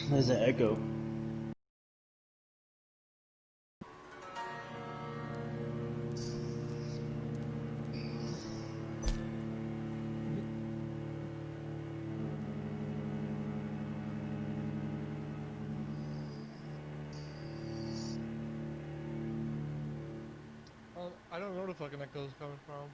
There's an echo. I don't know where the fucking echo's coming from.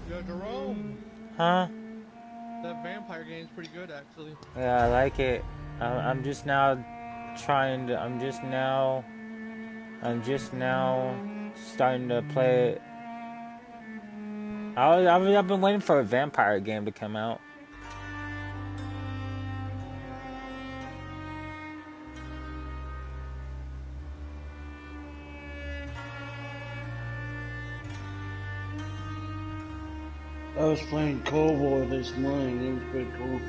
Yo, Jerome! Huh? That vampire game's pretty good, actually. Yeah, I like it. I'm just now trying to. I'm just now starting to play it. I've been waiting for a vampire game to come out. I was playing Cold War this morning. It was pretty cool.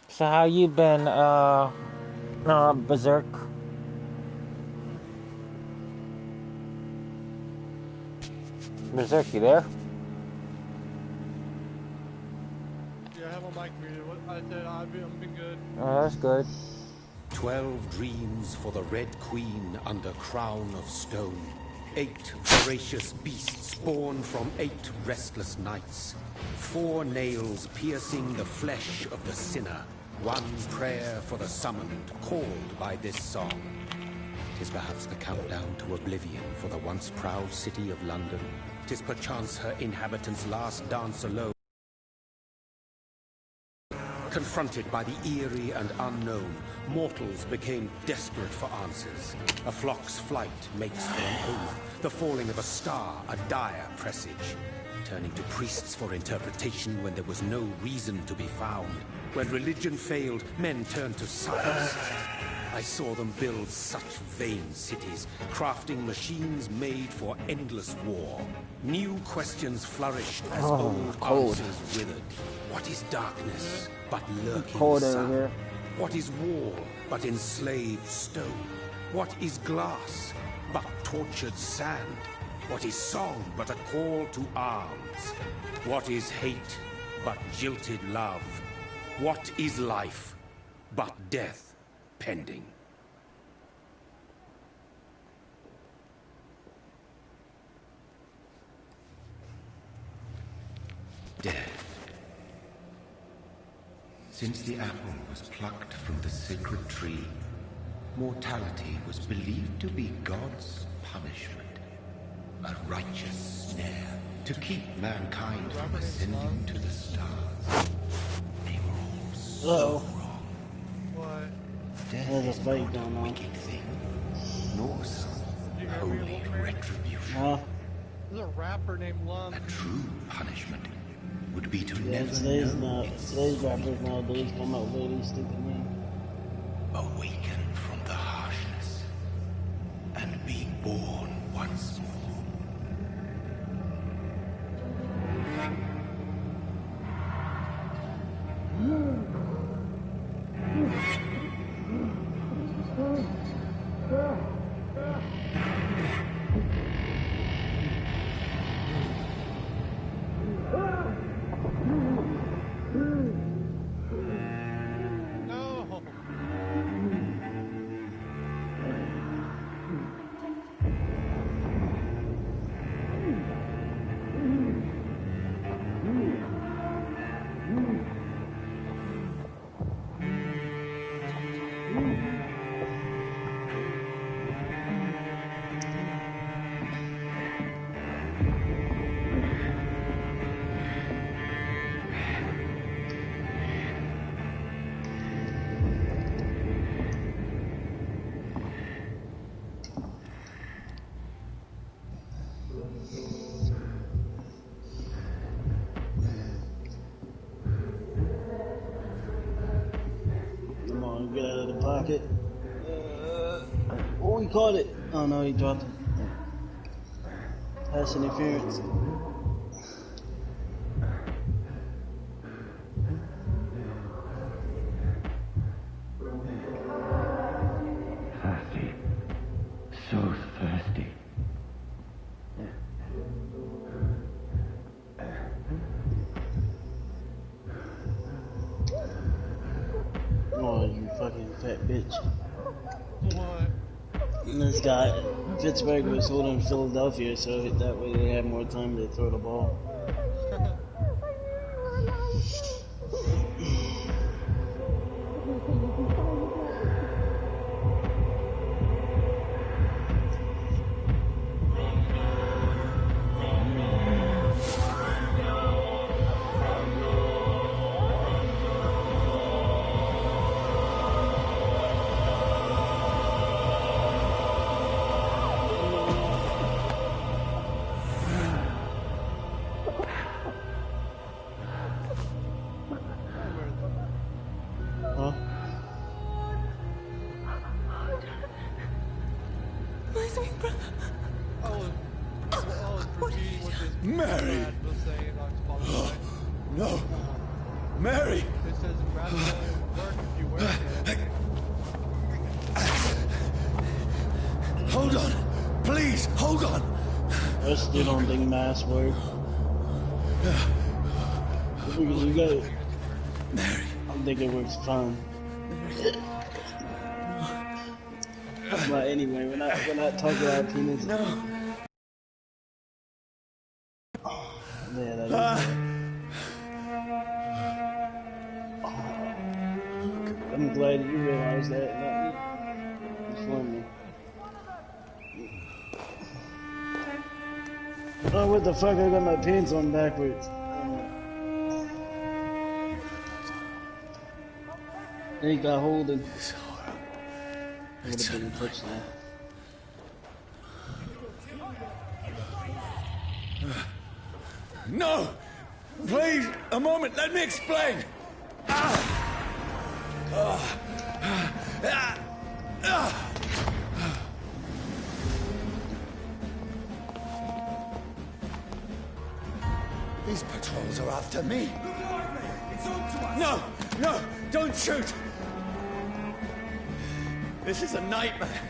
So how you been, Berserk? Berserk, you there? Yeah, I have my mic muted. I said I've been good. Oh, that's good. 12 dreams for the Red Queen under crown of stone. 8 voracious beasts born from 8 restless nights. 4 nails piercing the flesh of the sinner. 1 prayer for the summoned, called by this song. 'Tis perhaps the countdown to oblivion for the once proud city of London. 'Tis perchance her inhabitants' last dance alone. Confronted by the eerie and unknown, mortals became desperate for answers. A flock's flight makes for an omen, the falling of a star a dire presage. Turning to priests for interpretation when there was no reason to be found. When religion failed, men turned to science. I saw them build such vain cities, crafting machines made for endless war. New questions flourished as old answers withered. What is darkness but lurking sun? What is wall but enslaved stone? What is glass but tortured sand? What is song but a call to arms? What is hate but jilted love? What is life but death pending? Death. Since the apple was plucked from the sacred tree, mortality was believed to be God's punishment. A righteous snare to keep mankind from ascending to the stars. They were all so wrong. What? Death is not a wicked thing, nor some holy retribution. There's a rapper named Lum. A true punishment would be to Yeah, never today's know today's rappers nowadays come up with these stupid names. awaken from the harshness and be born once more. Come on, get out of the pocket. Oh, he caught it. Oh no, he dropped it. Pass interference. Thirsty. So thirsty. Oh, you fucking fat bitch. What? And this guy, Pittsburgh was holding Philadelphia, so that way they had more time to throw the ball. Huh? My sweet brother. I was repeating what this Mary! dad was saying on Spotify. No! Mary! It says rather than work if you work it. Hold on! Please, hold on! I still don't think masks work. You got it. Mary! I think it works fine. But anyway, we're not talking about penis. No! Yeah, that is. I'm glad you realized that, not me. It's funny. Oh, what the fuck? I got my pants on backwards. He got holding. Would have been a touchdown. No! Please, a moment, let me explain! These patrols are after me. It's on to us. No, no, don't shoot. This is a nightmare.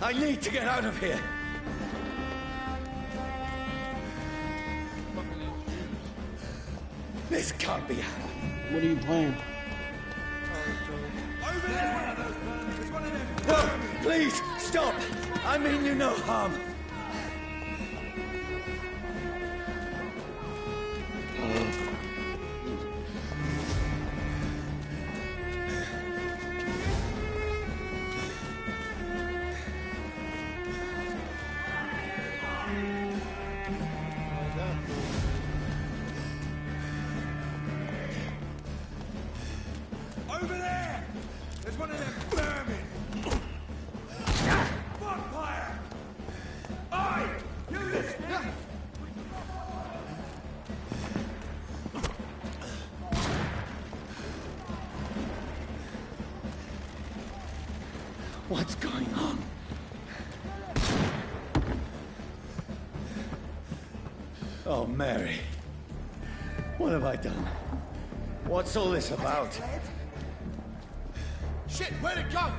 I need to get out of here. This can't be happening. What are you playing? Over there! It's one of them. No, please, stop. I mean you no harm. Over there! There's one of them vermin! Bonfire! Aye! You listen! What's going on? Oh, Mary. What have I done? What's all this about? Shit, where'd it go?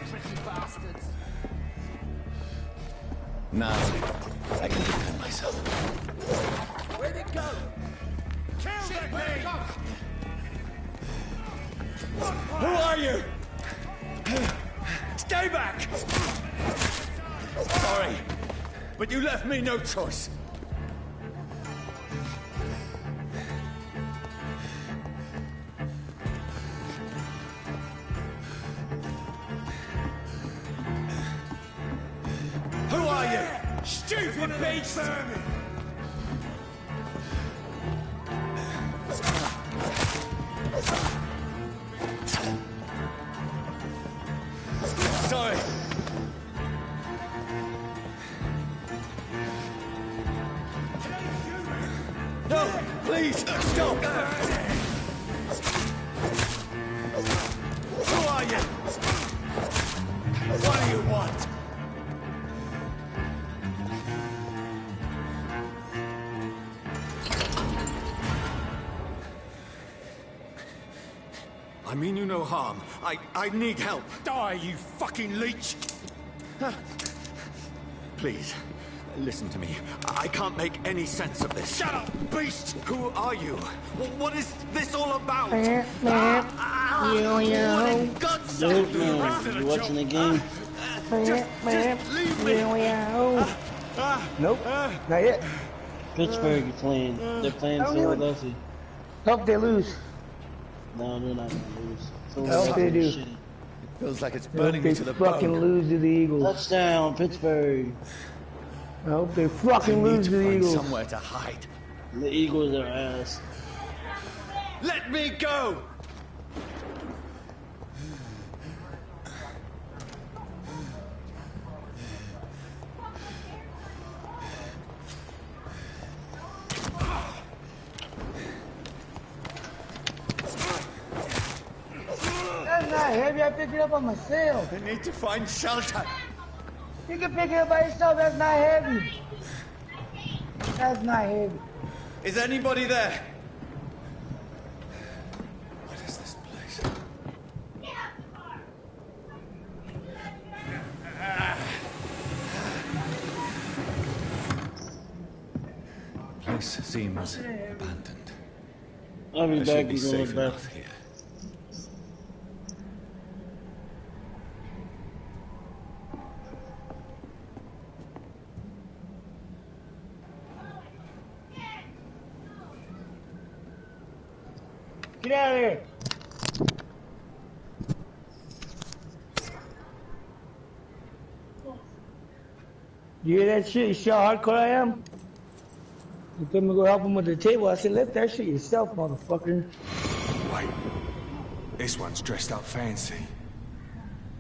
Tricky bastards. Now, I can defend myself. Where'd it go? Kill Shit, the where'd it thing! go? Who are you? Stay back! Sorry, but you left me no choice. Who are you? Stupid beast! sorry. No, please, stop! Who are you? What do you want? I mean you no harm. I need help. Die, you fucking leech! Please, listen to me. I can't make any sense of this. Shut up, beast! Who are you? What is this all about? What in God's Nope, name? no. You watching the game? Just leave me! Nope, not yet. Pittsburgh is playing. They're playing Philadelphia. Hope they lose. No, they're not gonna lose. Hope they do. Shitty. Feels like it's I burning hope me they to the fucking bone. lose to the Eagles. Touchdown, Pittsburgh. I hope they I fucking need lose to to the find Eagles. somewhere to hide. The Eagles are ass. Let me go! That's not heavy. I picked it up on myself. I need to find shelter. You can pick it up by yourself. That's not heavy. That's not heavy. Is anybody there? What is this place? Place seems abandoned. I'll be I back. should be You safe going back? enough here. Get out of here. You hear that shit? You see how hardcore I am? You told me to go help him with the table. I said, lift that shit yourself, motherfucker. Wait. This one's dressed up fancy.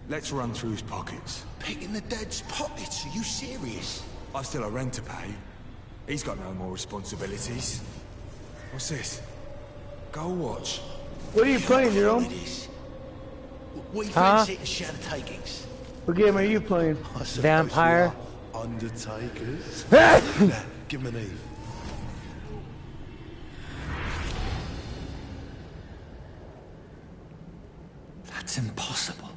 Let's run through his pockets. Picking the dead's pockets? Are you serious? I've still a rent to pay. He's got no more responsibilities. What's this? Go watch. What are you playing, Jerome? We Huh? fancy it and share the takings. What game are you playing? I suppose Vampire. we are Undertakers. Give him an Eve. That's impossible.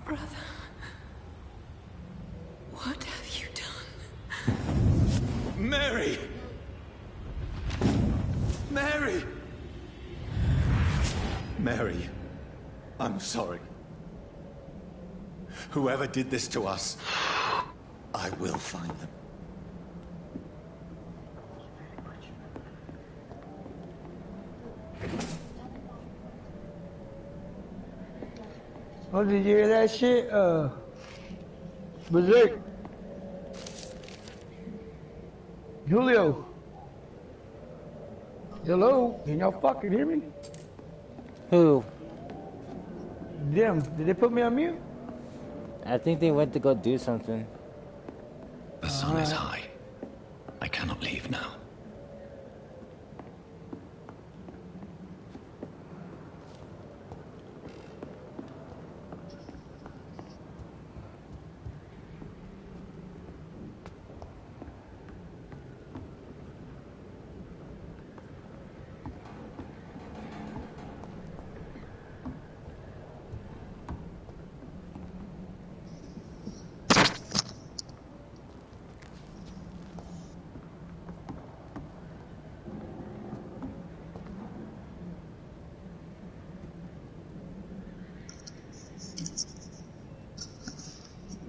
Brother, what have you done? Mary! Mary! Mary, I'm sorry. Whoever did this to us, I will find them. Oh, did you hear that shit? Berserk. Julio. Hello? Can y'all fucking hear me? Who? Them. Did they put me on mute? I think they went to go do something. The sun is high. I cannot leave now.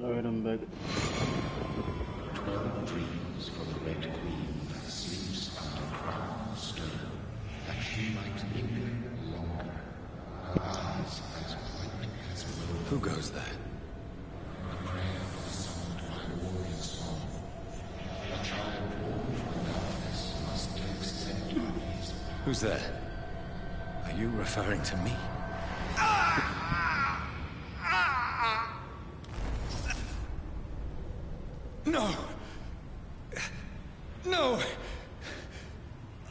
Alright, I'm back. 12 dreams for the Red Queen that sleeps under crown stone, that she might linger longer. Her eyes as white as moon. Who goes there? A prayer for the sound my warrior song. A child born from darkness must take center of his. Who's there? Are you referring to me? No! No!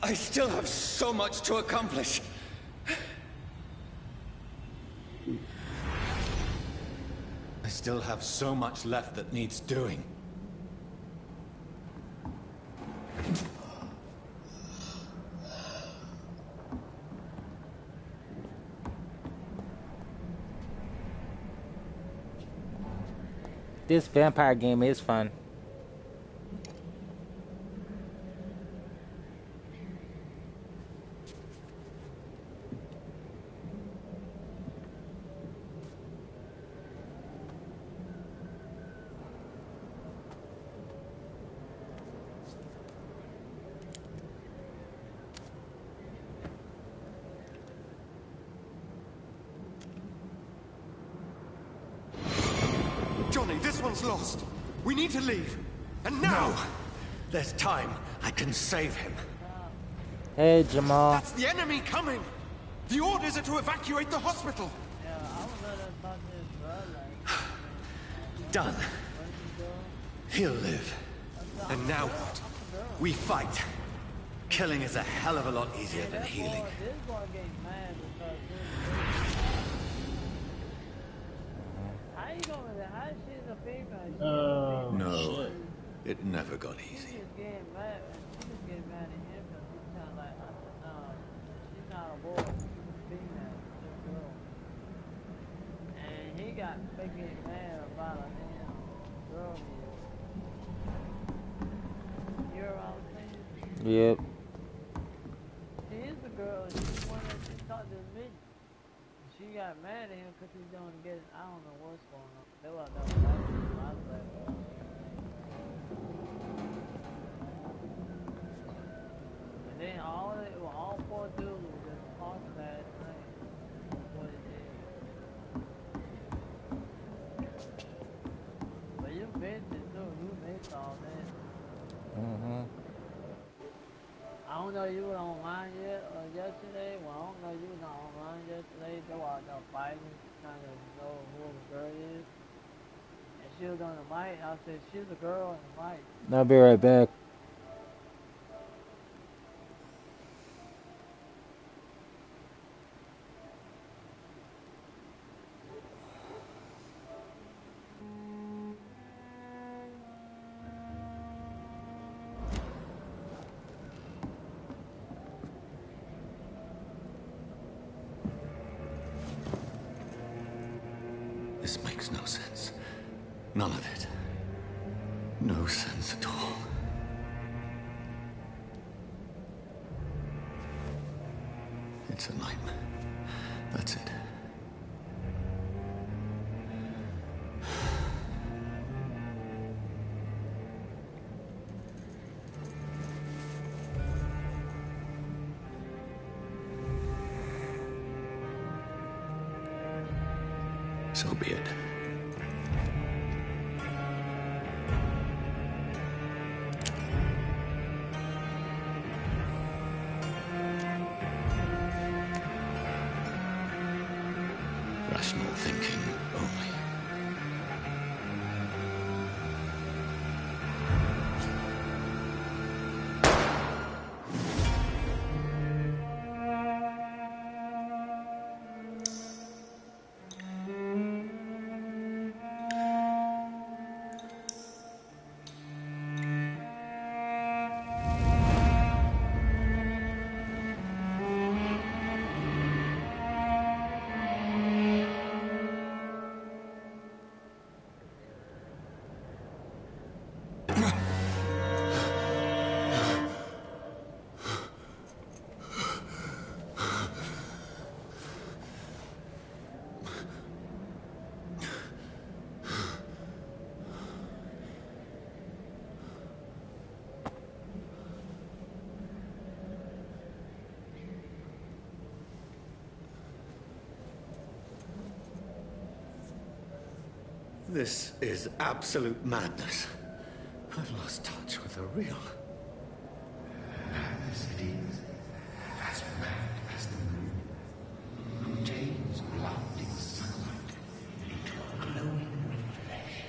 I still have so much to accomplish. I still have so much left that needs doing. This vampire game is fun. Johnny, this one's lost. We need to leave. And now! No. There's time. I can save him. Hey, Jamal. That's the enemy coming! The orders are to evacuate the hospital! Done. He'll live. And now what? We fight. Killing is a hell of a lot easier than healing. No, it never got easy. And he got freaking mad about a damn girl. You hear what I'm saying? Yep. She is the girl. She's the one that she talked to me. She got mad at him because he's going to get it. I don't know what's going on. That's what I was like, and then all four dudes were just talking that thing. What it is. But you missed it too. You missed all that. I don't know you were online yet or yesterday. Well, I don't know you was online yesterday. They were out there fighting, trying to know who the girl is. And she was on the mic. I said, she's a girl on the mic. I'll be right back. This makes no sense. None of it. No sense at all. It's a nightmare. That's it. So be it. Rational thinking only. This is absolute madness. I've lost touch with the real. Madness it is. As mad as the moon. Who takes blinding sunlight into a glowing reflection.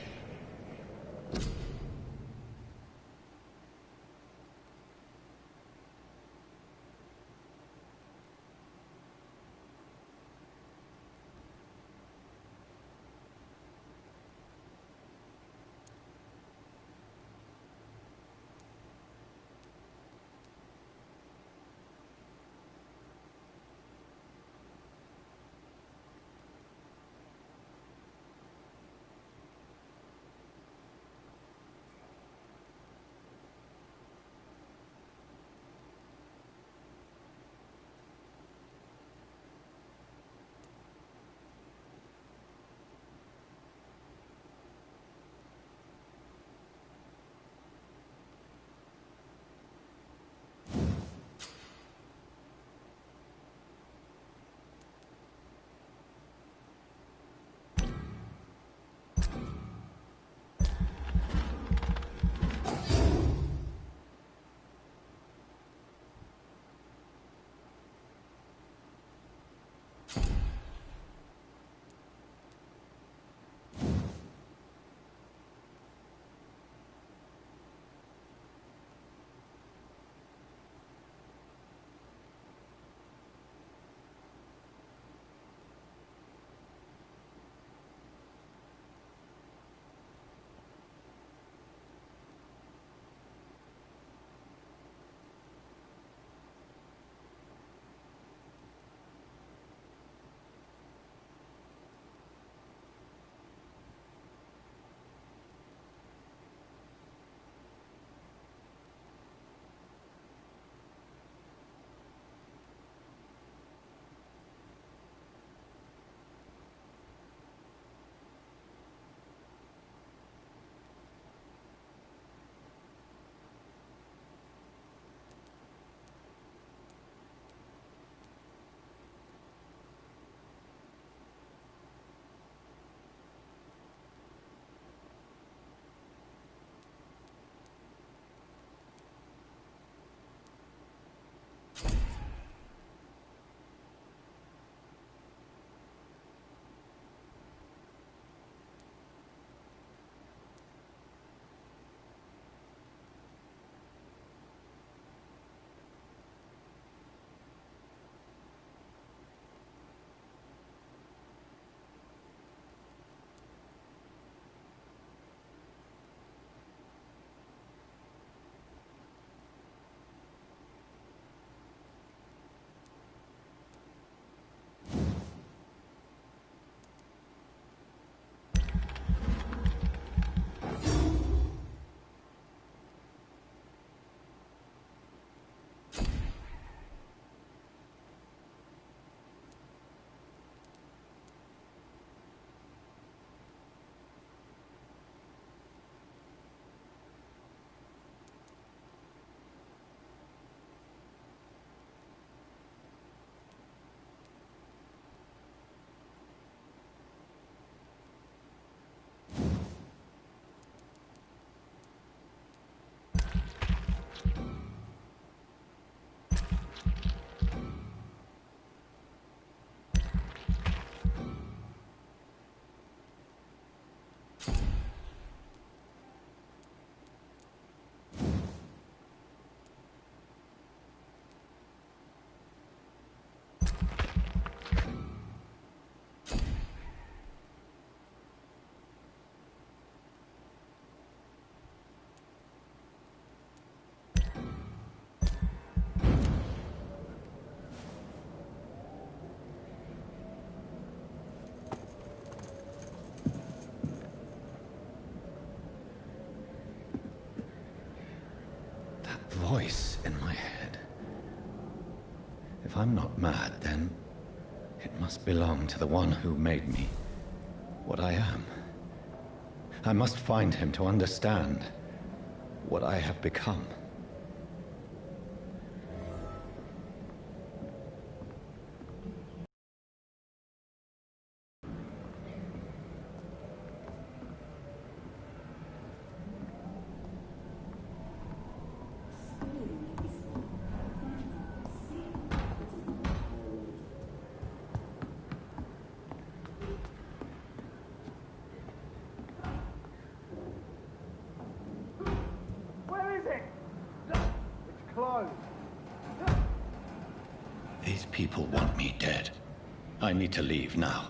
Voice in my head. If I'm not mad, then it must belong to the one who made me what I am. I must find him to understand what I have become. people want me dead. I need to leave now.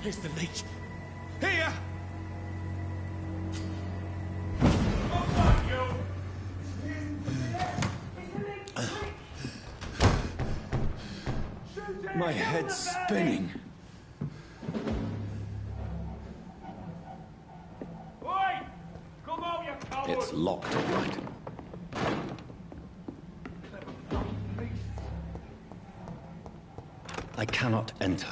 Here's the leech. Here! My head's spinning. It's locked, all right. I cannot enter.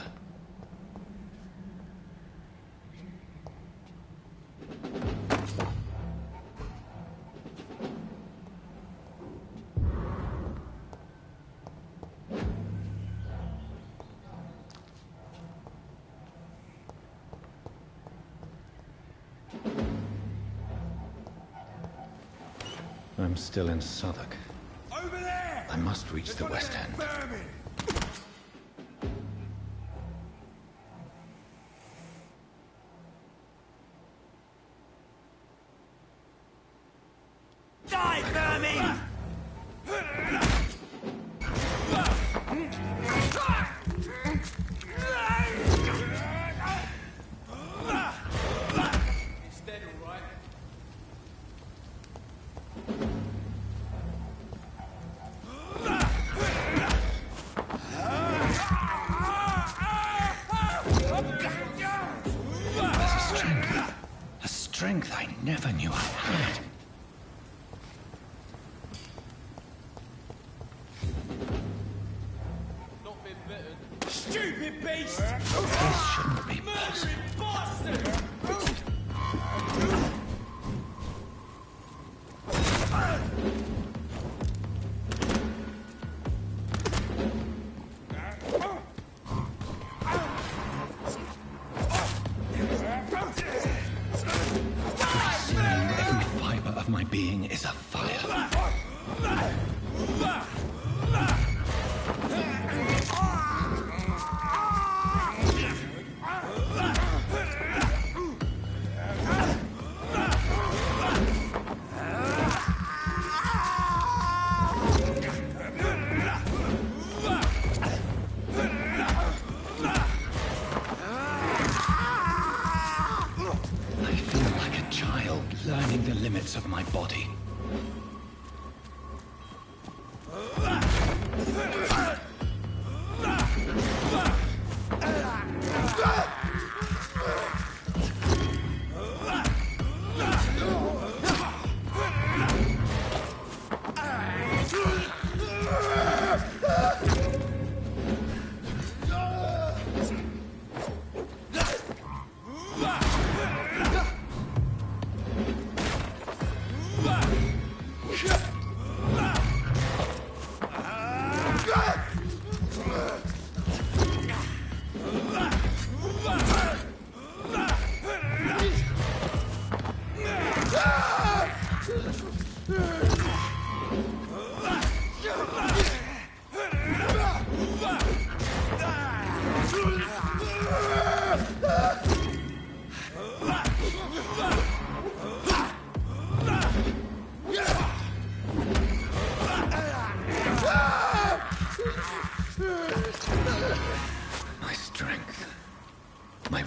I'm still in Southwark. Over there! I must reach the West End. Vermin! Die, vermin! Strength I never knew I had. Not been bitten. Stupid beast! This shouldn't be possible. My being is afire. I feel like a child learning the limits of my body.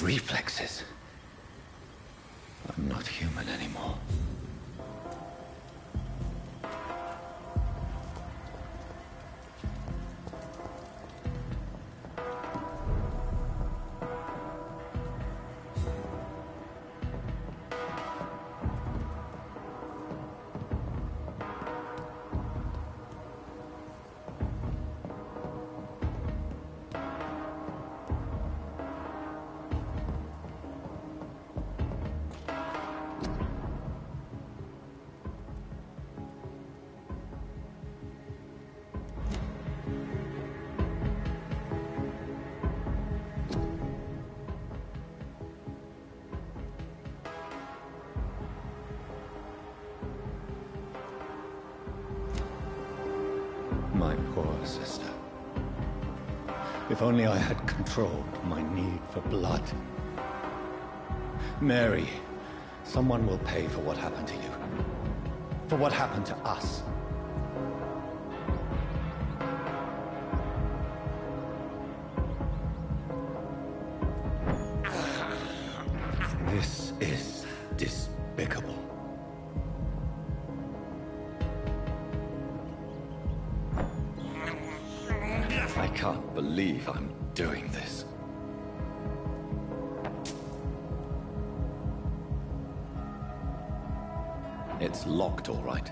reflexes. I'm not human anymore. My poor sister. If only I had controlled my need for blood. Mary, someone will pay for what happened to you. For what happened to us. This is despicable. I can't believe I'm doing this. It's locked, all right.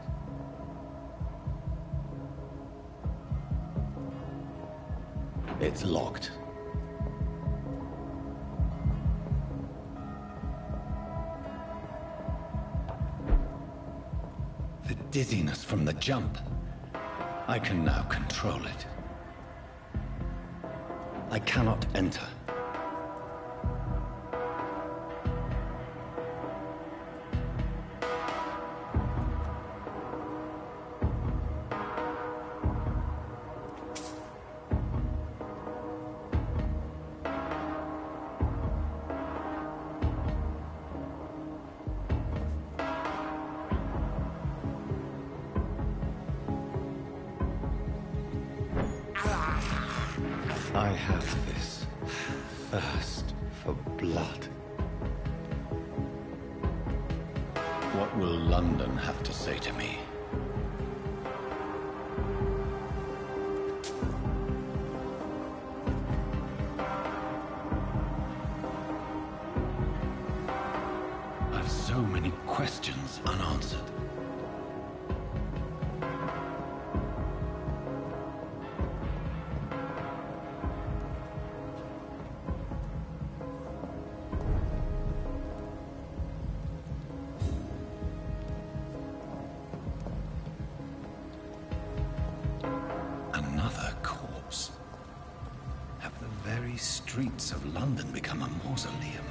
It's locked. The dizziness from the jump. I can now control it. I cannot enter. I have this thirst for blood. What will London have to say to me? I've so many questions unanswered. Another corpse. Have the very streets of London become a mausoleum?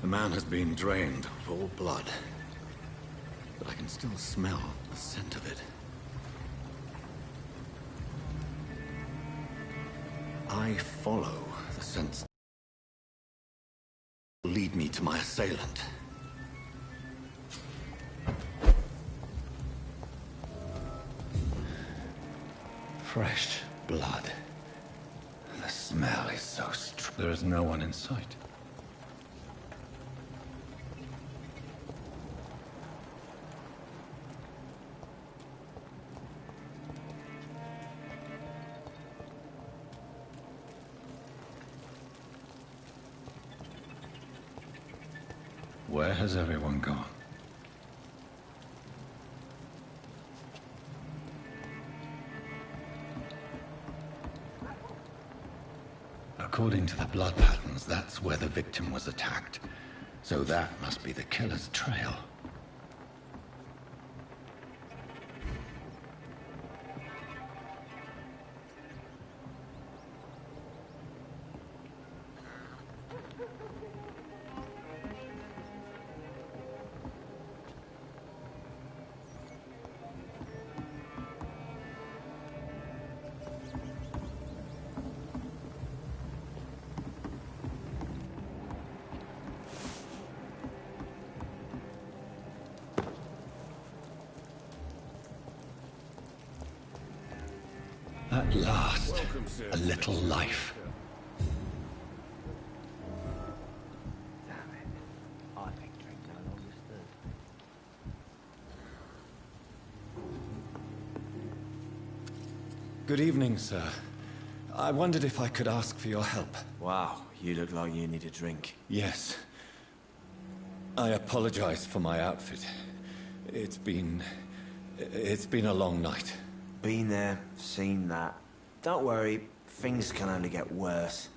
The man has been drained of all blood. But I can still smell the scent of it. I follow the scent. Lead me to my assailant. Fresh blood. The smell is so strong. There is no one in sight. Where has everyone gone? According to the blood patterns, that's where the victim was attacked. So that must be the killer's trail. At last, a little life. Damn it. I think drink no longer stood. Good evening, sir. I wondered if I could ask for your help. Wow, you look like you need a drink. Yes. I apologize for my outfit. It's been a long night. Been there, seen that. Don't worry, things can only get worse.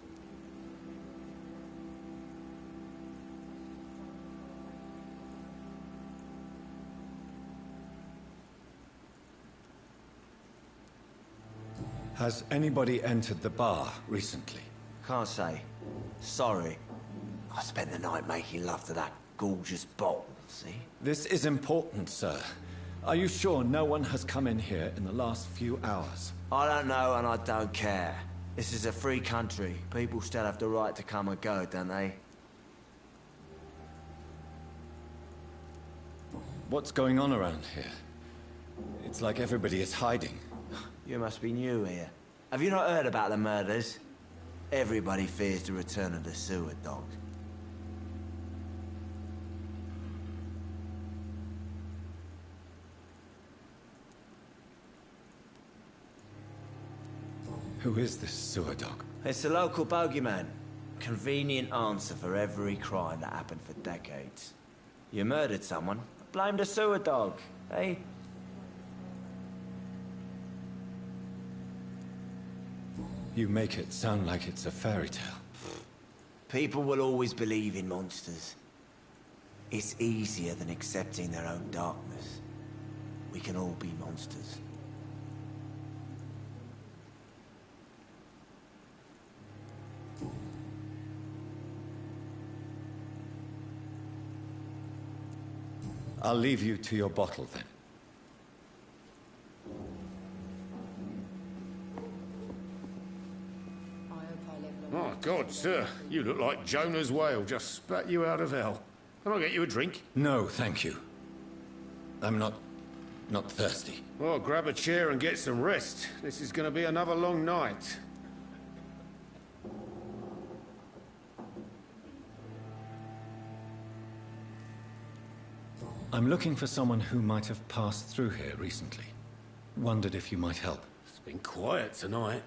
Has anybody entered the bar recently? Can't say. Sorry. I spent the night making love to that gorgeous bottle, see? This is important, sir. Are you sure no one has come in here in the last few hours? I don't know and I don't care. This is a free country. People still have the right to come and go, don't they? What's going on around here? It's like everybody is hiding. You must be new here. Have you not heard about the murders? Everybody fears the return of the sewer dog. Who is this sewer dog? It's the local bogeyman. Convenient answer for every crime that happened for decades. You murdered someone, blame the sewer dog, eh? You make it sound like it's a fairy tale. People will always believe in monsters. It's easier than accepting their own darkness. We can all be monsters. I'll leave you to your bottle then. Oh, God, sir. You look like Jonah's whale just spat you out of hell. Can I get you a drink? No, thank you. I'm not thirsty. Well, grab a chair and get some rest. This is going to be another long night. I'm looking for someone who might have passed through here recently. Wondered if you might help. It's been quiet tonight.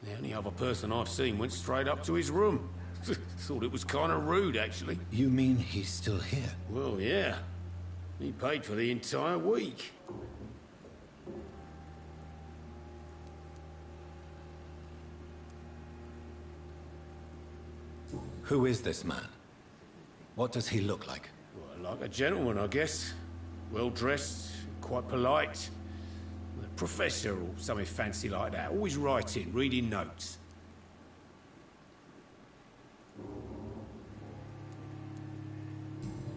The only other person I've seen went straight up to his room. Thought it was kind of rude, actually. You mean he's still here? Well, yeah. He paid for the entire week. Who is this man? What does he look like? Well, like a gentleman, I guess. Well-dressed, quite polite. A professor or something fancy like that. Always writing, reading notes.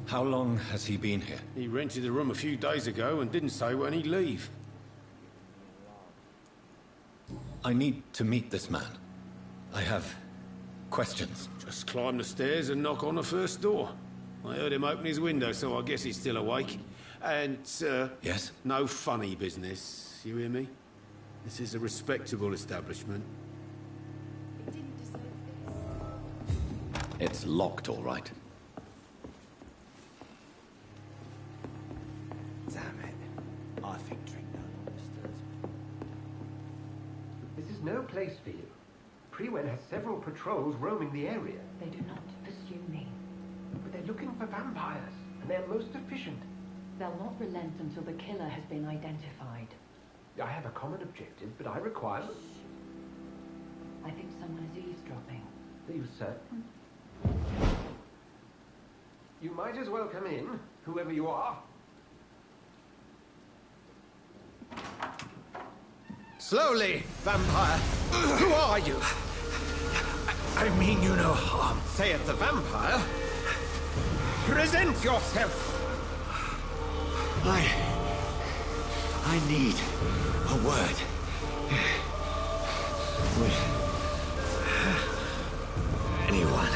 How long has he been here? He rented the room a few days ago and didn't say when he'd leave. I need to meet this man. I have questions. Just climb the stairs and knock on the first door. I heard him open his window, so I guess he's still awake. And, Yes? no funny business, you hear me? This is a respectable establishment. It didn't deserve this. It's locked, all right. Damn it. I think drink no longer stirs me. This is no place for you. Prewen has several patrols roaming the area. They do not pursue me. But they're looking for vampires, and they're most efficient. They'll not relent until the killer has been identified. I have a common objective, but I require... I think someone is eavesdropping. Are you certain? You might as well come in, whoever you are. Slowly, vampire! Who are you? I mean you no harm. Saith the vampire? Present yourself! I need a word. With anyone.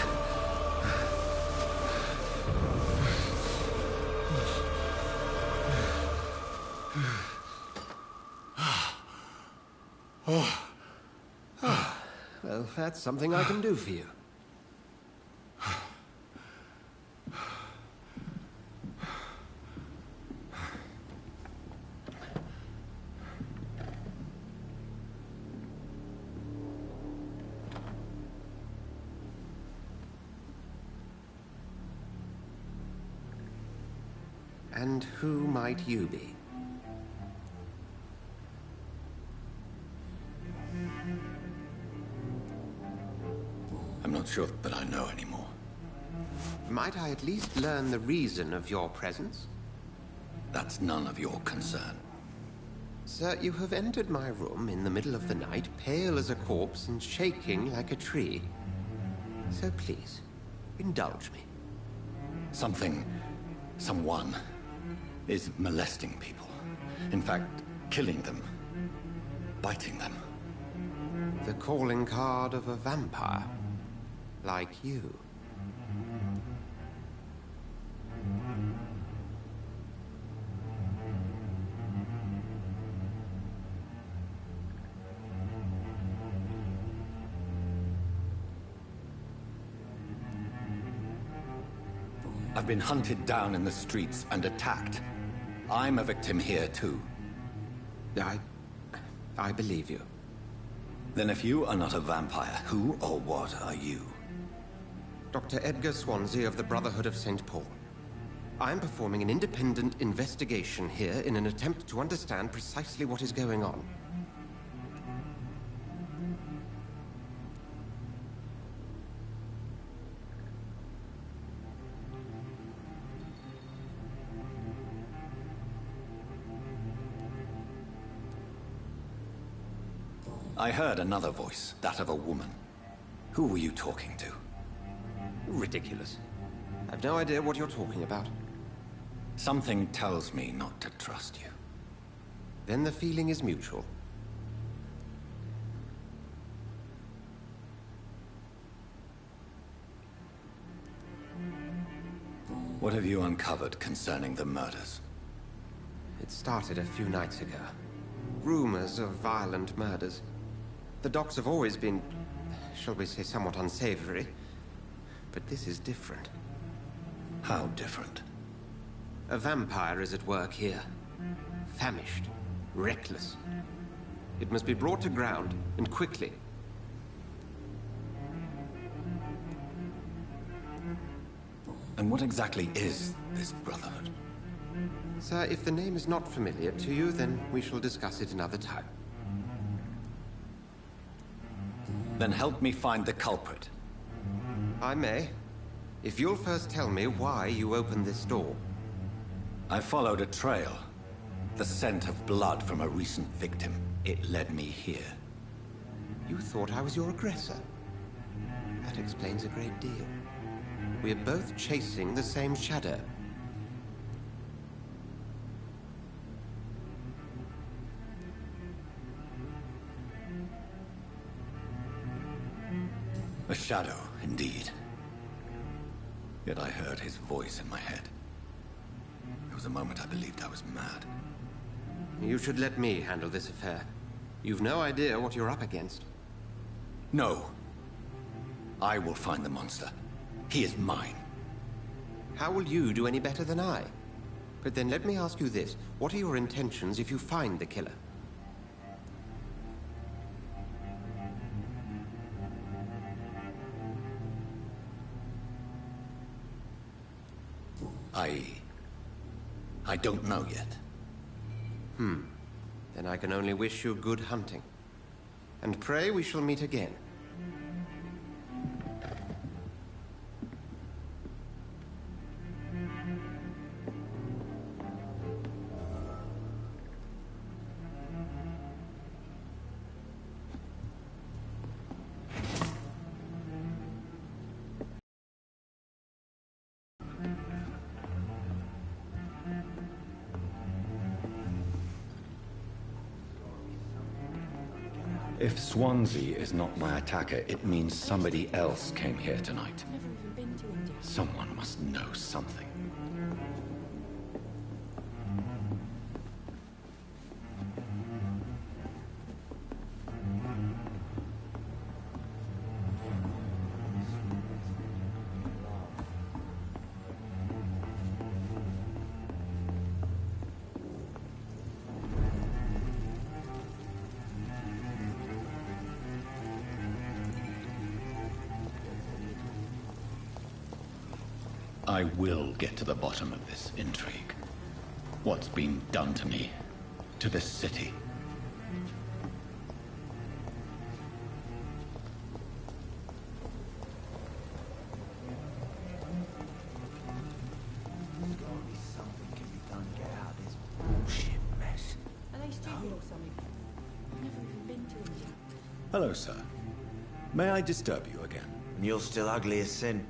Well, that's something I can do for you. And who might you be? I'm not sure that I know anymore. Might I at least learn the reason of your presence? That's none of your concern. Sir, you have entered my room in the middle of the night, pale as a corpse and shaking like a tree. So please, indulge me. Someone is molesting people. In fact, killing them. Biting them. The calling card of a vampire. Like you. I've been hunted down in the streets and attacked. I'm a victim here, too. I believe you. Then if you are not a vampire, who or what are you? Dr. Edgar Swansea of the Brotherhood of St. Paul. I'm performing an independent investigation here in an attempt to understand precisely what is going on. I heard another voice, that of a woman. Who were you talking to? Ridiculous. I've no idea what you're talking about. Something tells me not to trust you. Then the feeling is mutual. What have you uncovered concerning the murders? It started a few nights ago. Rumors of violent murders. The docks have always been, shall we say, somewhat unsavory. But this is different. How different? A vampire is at work here. Famished. Reckless. It must be brought to ground, and quickly. And what exactly is this Brotherhood? Sir, if the name is not familiar to you, then we shall discuss it another time. Then help me find the culprit. I may. If you'll first tell me why you opened this door. I followed a trail. The scent of blood from a recent victim. It led me here. You thought I was your aggressor. That explains a great deal. We're both chasing the same shadow. A shadow, indeed. Yet I heard his voice in my head. There was a moment I believed I was mad. You should let me handle this affair. You've no idea what you're up against. No. I will find the monster. He is mine. How will you do any better than I? But then let me ask you this. What are your intentions if you find the killer? I don't know yet. Then I can only wish you good hunting. And pray we shall meet again. If Swansea is not my attacker, it means somebody else came here tonight. Never even been to India. Someone must know something. I will get to the bottom of this intrigue. What's been done to me, to this city. Surely something can be done to get out of this bullshit mess. Are they stupid or something? I've never even been to India. Hello, sir. May I disturb you again? And you're still ugly as sin.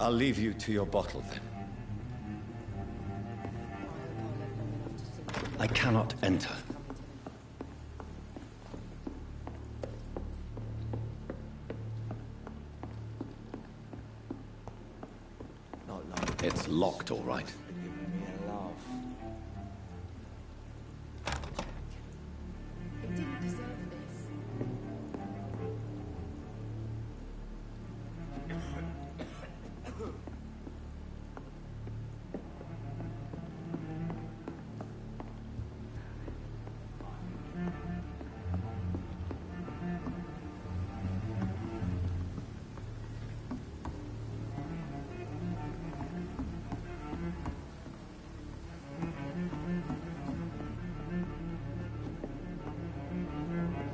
I'll leave you to your bottle, then. I cannot enter. Not long. It's locked, all right. Giving me a laugh. It didn't deserve this.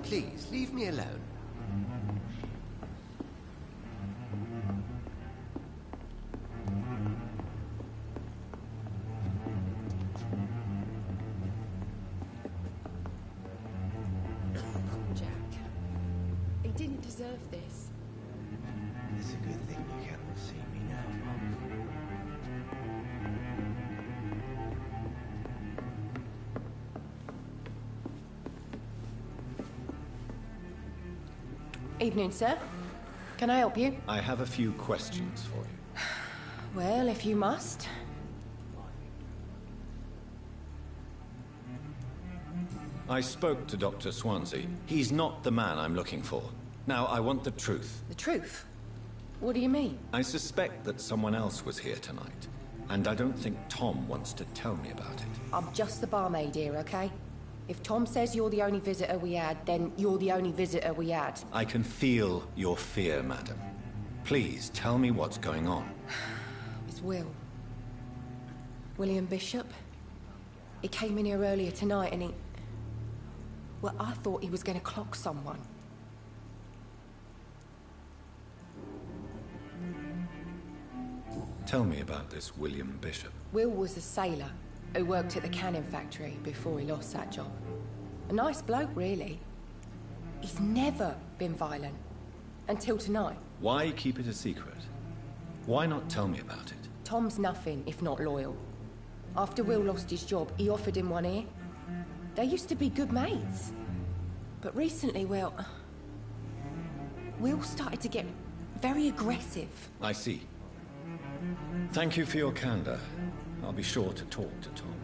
Please, leave me alone. Jack. It didn't deserve this. It's a good thing you cannot see me now, Mum. Evening, sir. Can I help you? I have a few questions for you. Well, if you must. I spoke to Dr. Swansea. He's not the man I'm looking for. Now, I want the truth. The truth? What do you mean? I suspect that someone else was here tonight, and I don't think Tom wants to tell me about it. I'm just the barmaid here, okay? If Tom says you're the only visitor we had, then you're the only visitor we had. I can feel your fear, madam. Please, tell me what's going on. It's Will. William Bishop. He came in here earlier tonight and he... Well, I thought he was going to clock someone. Tell me about this William Bishop. Will was a sailor who worked at the cannon factory before he lost that job. A nice bloke, really. He's never been violent. Until tonight. Why keep it a secret? Why not tell me about it? Tom's nothing if not loyal. After Will lost his job, he offered him one ear. They used to be good mates. But recently, well... Will started to get very aggressive. I see. Thank you for your candor. I'll be sure to talk to Tom.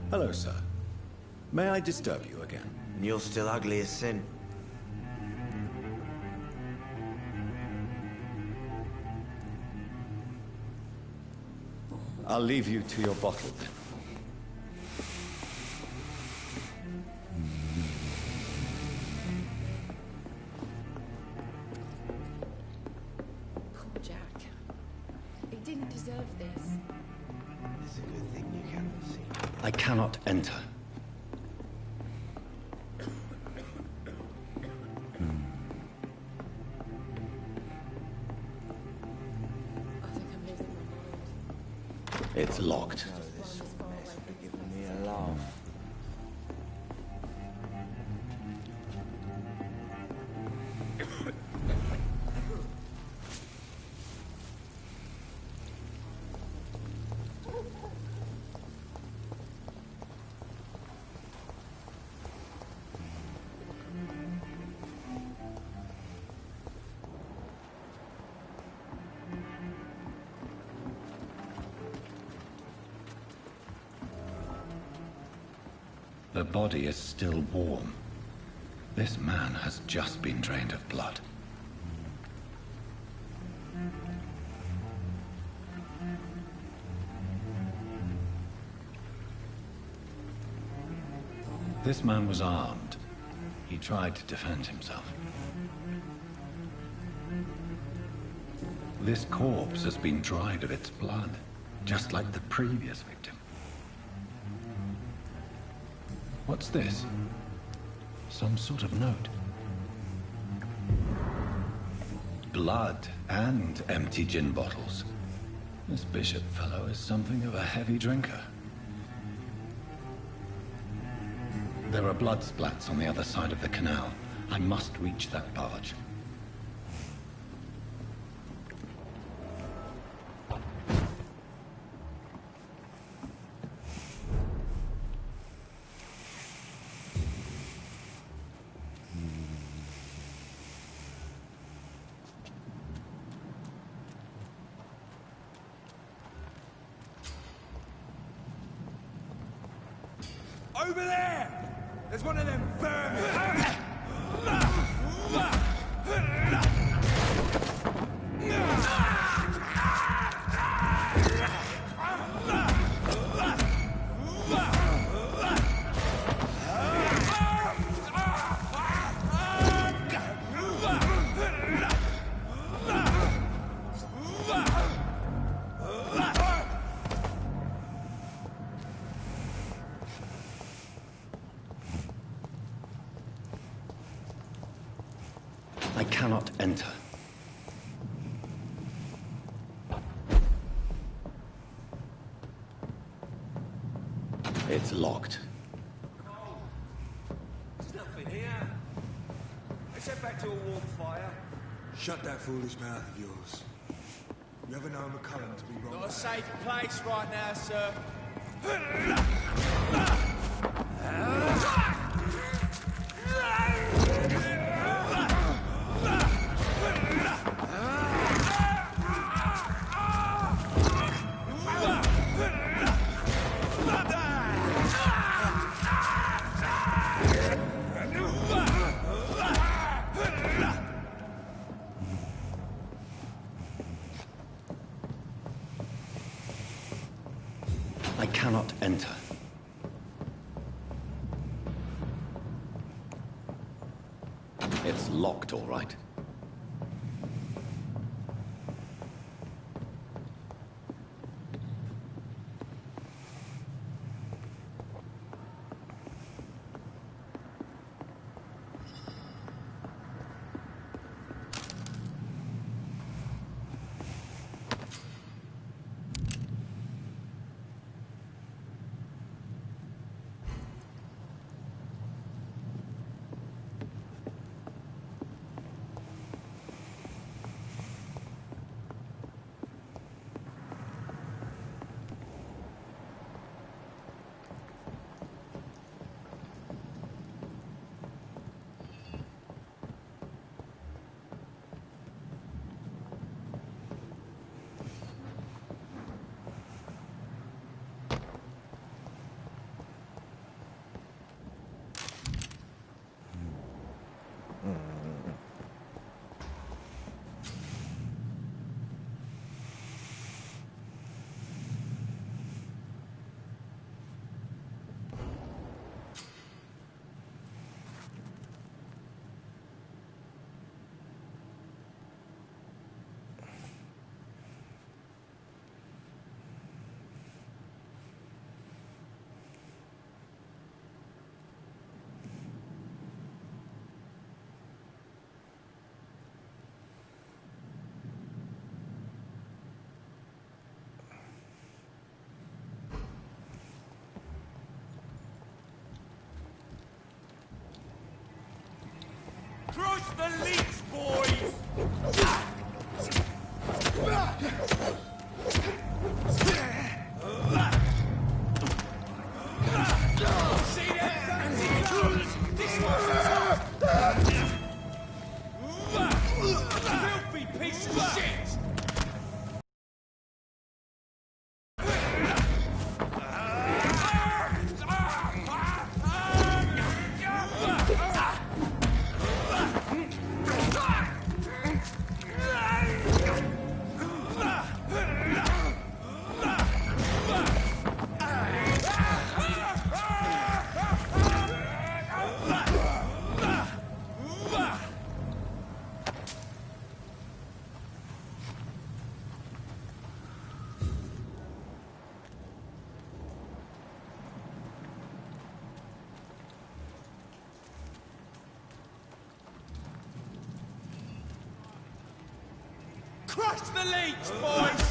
Hello, sir. May I disturb you again? And you're still ugly as sin. I'll leave you to your bottle then. Poor Jack. He didn't deserve this. It's a good thing you cannot see. I cannot enter. It's locked. Oh, this mess for giving me a laugh. The body is still warm. This man has just been drained of blood. This man was armed. He tried to defend himself. This corpse has been dried of its blood, just like the previous victim. What's this? Some sort of note. Blood and empty gin bottles. This bishop fellow is something of a heavy drinker. There are blood splats on the other side of the canal. I must reach that barge. Over there! There's one of them vermin! I cannot enter. It's locked. There's nothing here. Let's head back to a warm fire. Shut that foolish mouth of yours. You ever know McCullum to be wrong? Not a safe place right now, sir. I cannot enter. It's locked, all right. the leech, boys! See that fancy clothes? This one's top! Filthy piece of shit! Crush the leech, boys!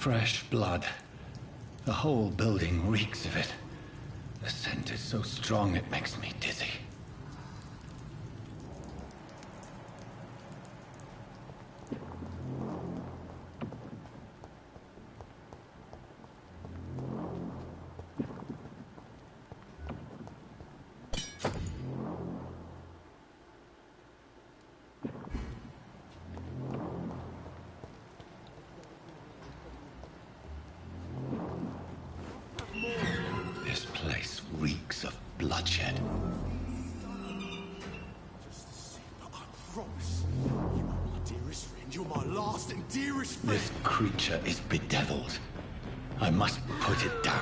Fresh blood. The whole building reeks of it. The scent is so strong it makes me dizzy. This place reeks of bloodshed. You're my last and dearest friend. This creature is bedeviled. I must put it down.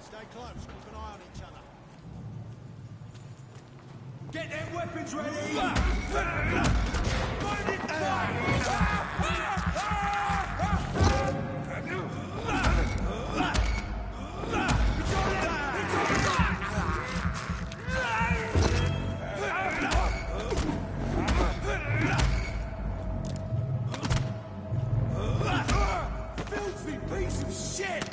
Stay close. Keep an eye on each other. Get them weapons ready! Filthy piece of shit!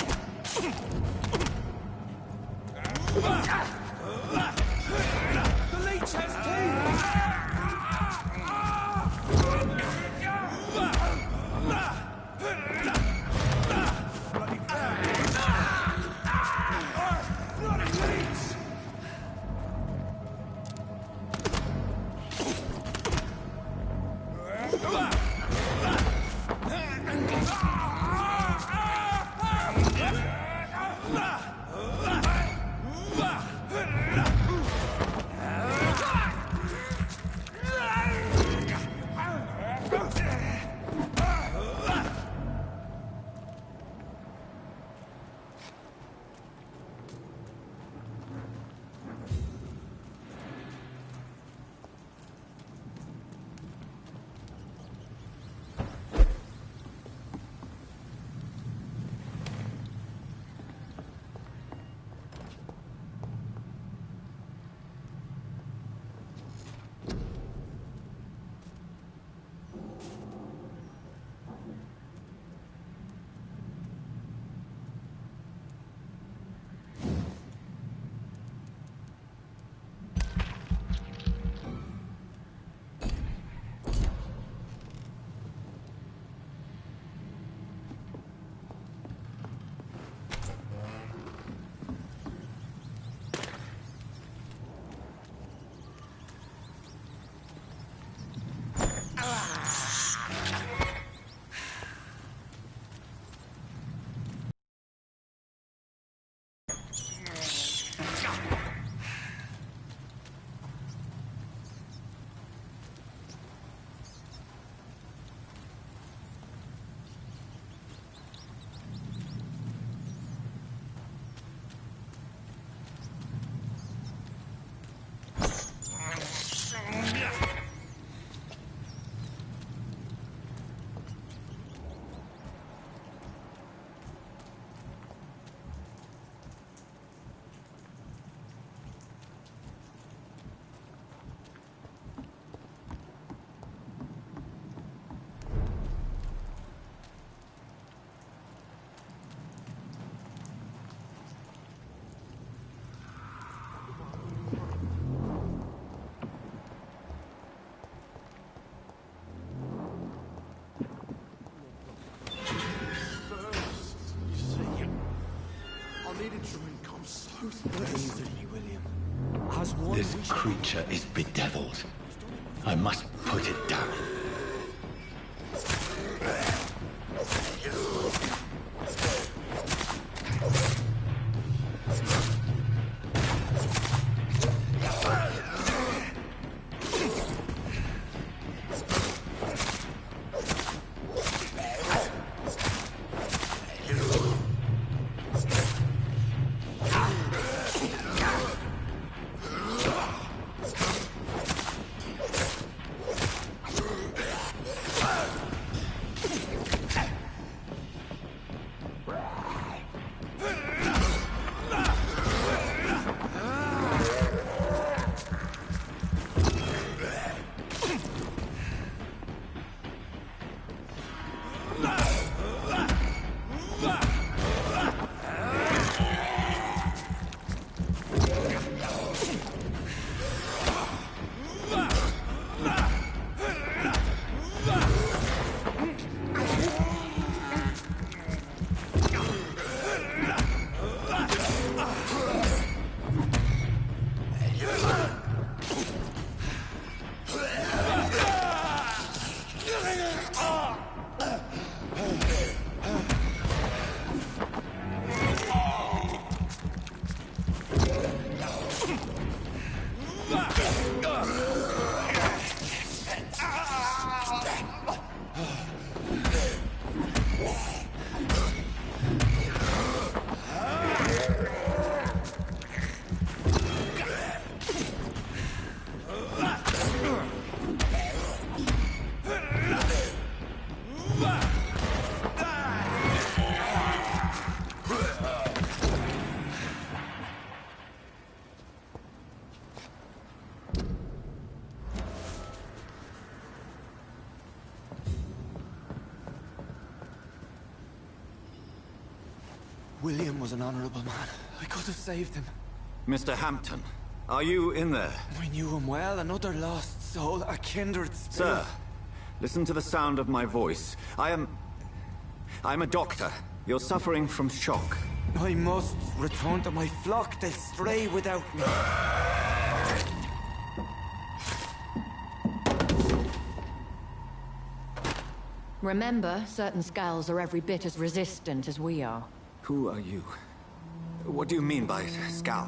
The leech has This creature is bedeviled. I must put it down. William was an honorable man. I could have saved him. Mr. Hampton, are you in there? I knew him well, another lost soul, a kindred spirit. Sir, listen to the sound of my voice. I'm a doctor. You're suffering from shock. I must return to my flock. They'll stray without me. Remember, certain skulls are every bit as resistant as we are. Who are you? What do you mean by Skal?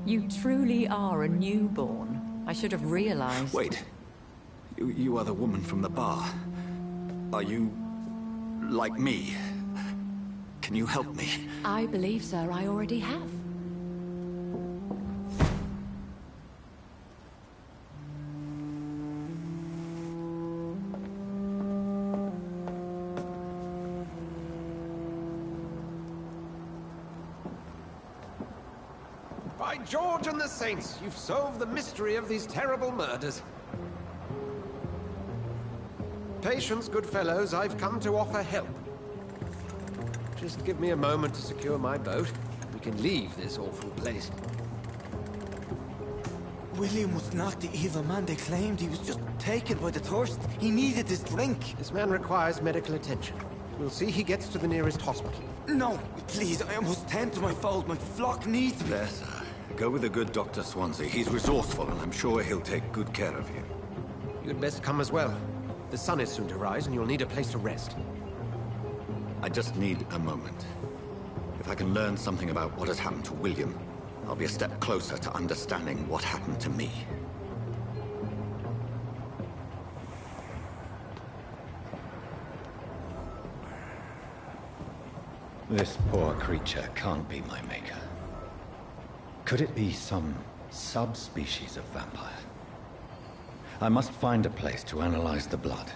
You truly are a newborn. I should have realized. Wait. You are the woman from the bar. Are you... like me? Can you help me? I believe, sir, I already have. By George and the Saints, you've solved the mystery of these terrible murders. Patience, good fellows, I've come to offer help. Just give me a moment to secure my boat. We can leave this awful place. William was not the evil man they claimed. He was just taken by the thirst. He needed his drink. This man requires medical attention. We'll see he gets to the nearest hospital. No, please, I must tend to my fold. My flock needs me. There, sir. Go with the good Dr. Swansea. He's resourceful, and I'm sure he'll take good care of you. You'd best come as well. The sun is soon to rise, and you'll need a place to rest. I just need a moment. If I can learn something about what has happened to William, I'll be a step closer to understanding what happened to me. This poor creature can't be my maker. Could it be some subspecies of vampire? I must find a place to analyze the blood.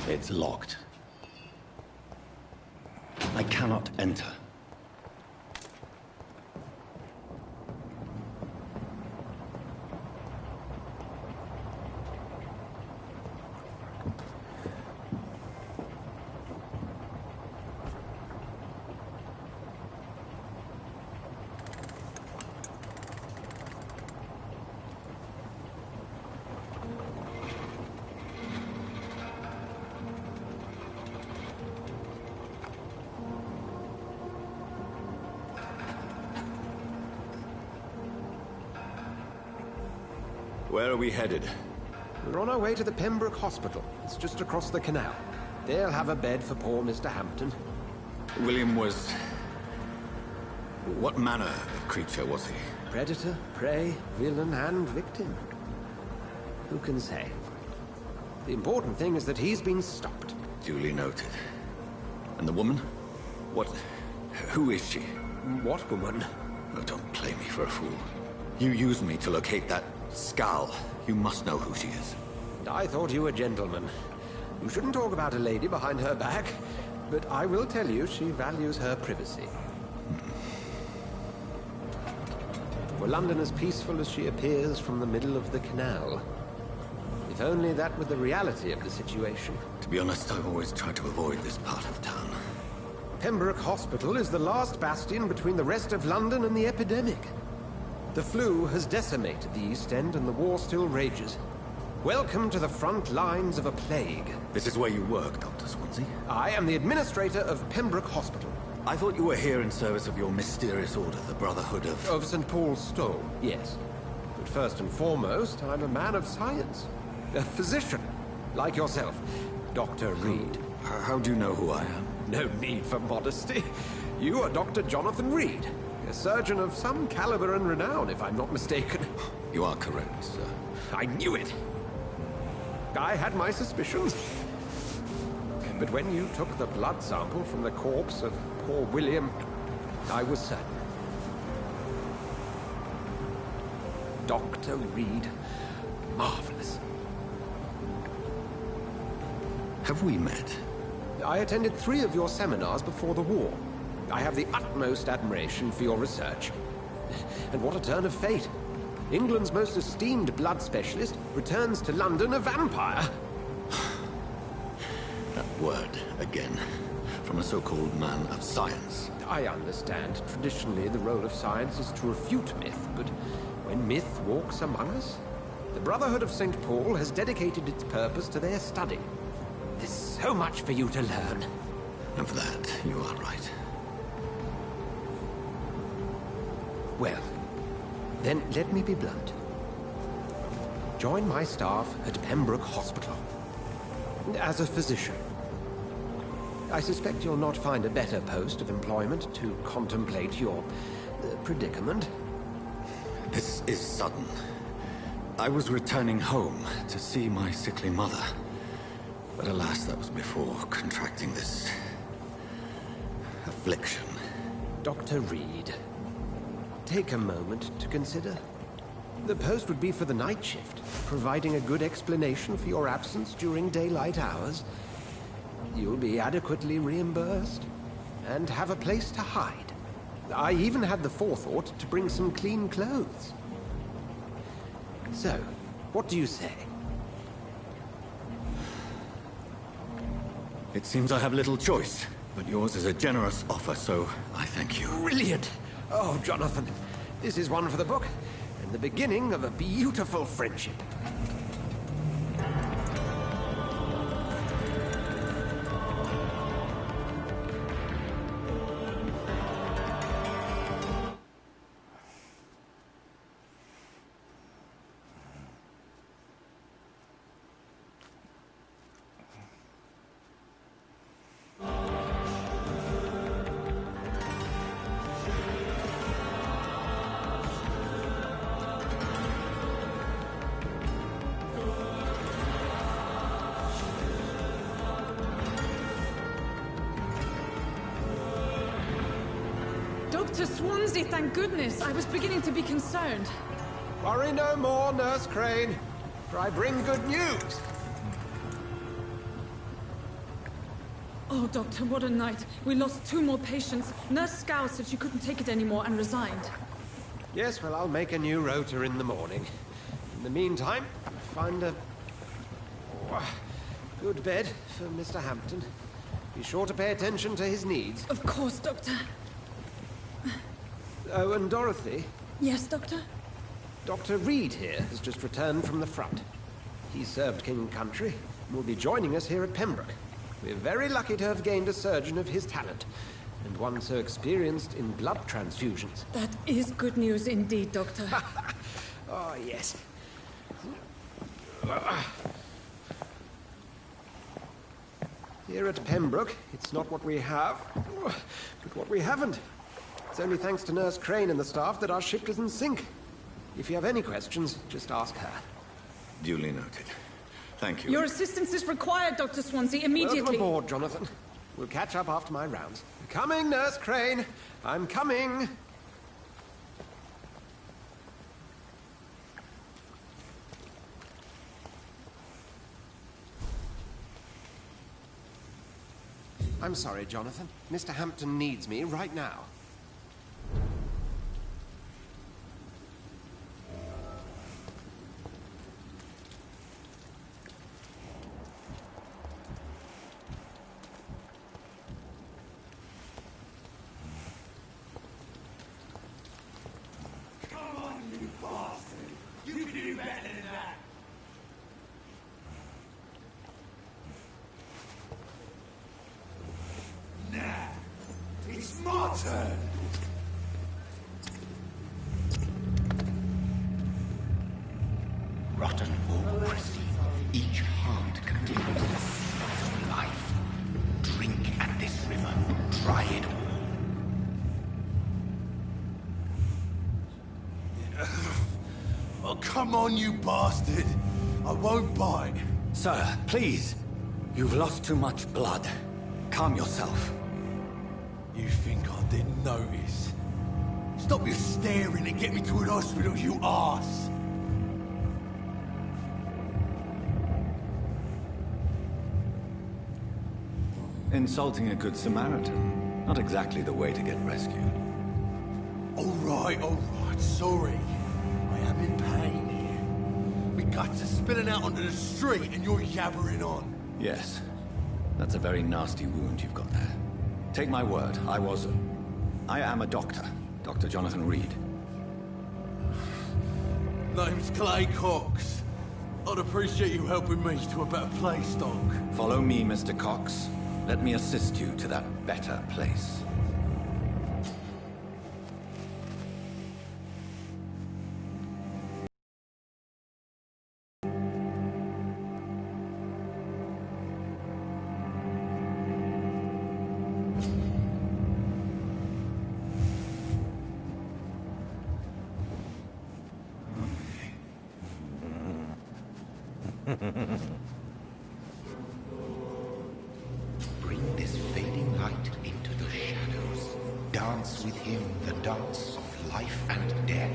It's locked. I cannot enter. Where are we headed? We're on our way to the Pembroke Hospital. It's just across the canal. They'll have a bed for poor Mr. Hampton. William was... what manner of creature was he? Predator, prey, villain, and victim. Who can say? The important thing is that he's been stopped. Duly noted. And the woman? What... who is she? What woman? Oh, don't play me for a fool. You used me to locate that Skal. You must know who she is. I thought you a gentleman. You shouldn't talk about a lady behind her back, but I will tell you she values her privacy. Were London as peaceful as she appears from the middle of the canal? If only that were the reality of the situation. To be honest, I've always tried to avoid this part of town. Pembroke Hospital is the last bastion between the rest of London and the epidemic. The flu has decimated the East End and the war still rages. Welcome to the front lines of a plague. This is where you work, Dr. Swansea? I am the administrator of Pembroke Hospital. I thought you were here in service of your mysterious order, the Brotherhood of... Of St. Paul's Stone, yes. But first and foremost, I'm a man of science. A physician, like yourself, Dr. Reed. How do you know who I am? No need for modesty. You are Dr. Jonathan Reed. A surgeon of some caliber and renown, if I'm not mistaken. You are correct, sir. I knew it! I had my suspicions. But when you took the blood sample from the corpse of poor William, I was certain. Dr. Reed. Marvelous. Have we met? I attended 3 of your seminars before the war. I have the utmost admiration for your research. And what a turn of fate. England's most esteemed blood specialist returns to London a vampire. That word, again. From a so-called man of science. I understand. Traditionally, the role of science is to refute myth, but when myth walks among us, the Brotherhood of St. Paul has dedicated its purpose to their study. There's so much for you to learn. And for that, you are right. Well, then let me be blunt. Join my staff at Pembroke Hospital. As a physician. I suspect you'll not find a better post of employment to contemplate your predicament. This is sudden. I was returning home to see my sickly mother. But alas, that was before contracting this affliction. Dr. Reed, take a moment to consider. The post would be for the night shift, providing a good explanation for your absence during daylight hours. You'll be adequately reimbursed, and have a place to hide. I even had the forethought to bring some clean clothes. So, what do you say? It seems I have little choice, but yours is a generous offer, so I thank you. Brilliant! Oh, Jonathan, this is one for the book, and the beginning of a beautiful friendship. Dr. Swansea, thank goodness. I was beginning to be concerned. Worry no more, Nurse Crane, for I bring good news. Oh, Doctor, what a night. We lost 2 more patients. Nurse Scow said she couldn't take it anymore and resigned. Yes, well, I'll make a new rota in the morning. In the meantime, find a good bed for Mr. Hampton. Be sure to pay attention to his needs. Of course, Doctor. Oh, and Dorothy? Yes, Doctor? Dr. Reed here has just returned from the front. He served King and Country and will be joining us here at Pembroke. We're very lucky to have gained a surgeon of his talent, and one so experienced in blood transfusions. That is good news indeed, Doctor. Oh, yes. Here at Pembroke, it's not what we have, but what we haven't. It's only thanks to Nurse Crane and the staff that our ship doesn't sink. If you have any questions, just ask her. Duly noted. Thank you. Your assistance is required, Dr. Swansea, immediately. Welcome aboard, Jonathan. We'll catch up after my rounds. Coming, Nurse Crane. I'm coming. I'm sorry, Jonathan. Mr. Hampton needs me right now. Rotten or pristine, each heart contains life. Drink at this river, try it all. Oh, come on, you bastard! I won't bite. Sir, please. You've lost too much blood. Calm yourself. You think I didn't notice? Stop your staring and get me to an hospital, you arse! Insulting a good Samaritan. Not exactly the way to get rescued. All right, sorry. I am in pain here. My guts are spilling out onto the street and you're yabbering on. Yes. That's a very nasty wound you've got there. Take my word, I am a doctor. Dr. Jonathan Reed. Name's Clay Cox. I'd appreciate you helping me to a better place, Doc. Follow me, Mr. Cox. Let me assist you to that better place. Bring this fading light into the shadows. Dance with him the dance of life and death.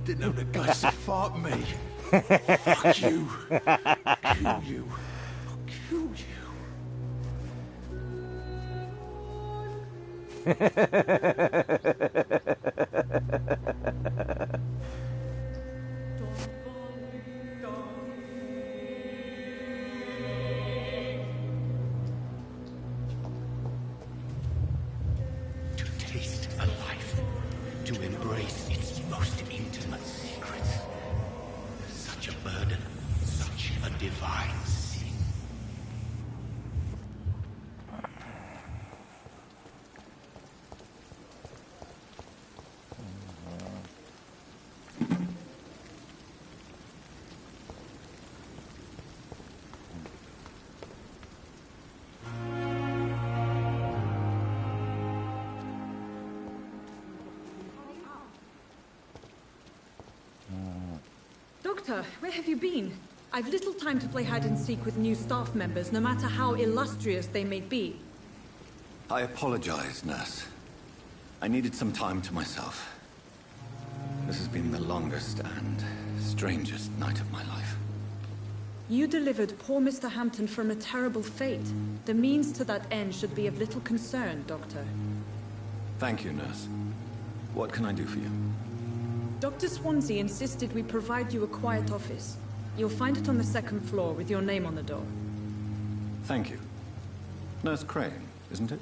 Didn't have the guts to fuck me. Fuck you. I'll kill you. I'll kill To taste a life, to embrace its most intimate secrets. Such a burden, such a divine sin. Doctor, where have you been? I've little time to play hide and seek with new staff members, no matter how illustrious they may be. I apologize, nurse. I needed some time to myself. This has been the longest and strangest night of my life. You delivered poor Mr. Hampton from a terrible fate. The means to that end should be of little concern, Doctor. Thank you, nurse. What can I do for you? Dr. Swansea insisted we provide you a quiet office. You'll find it on the second floor with your name on the door. Thank you. Nurse Crane, isn't it?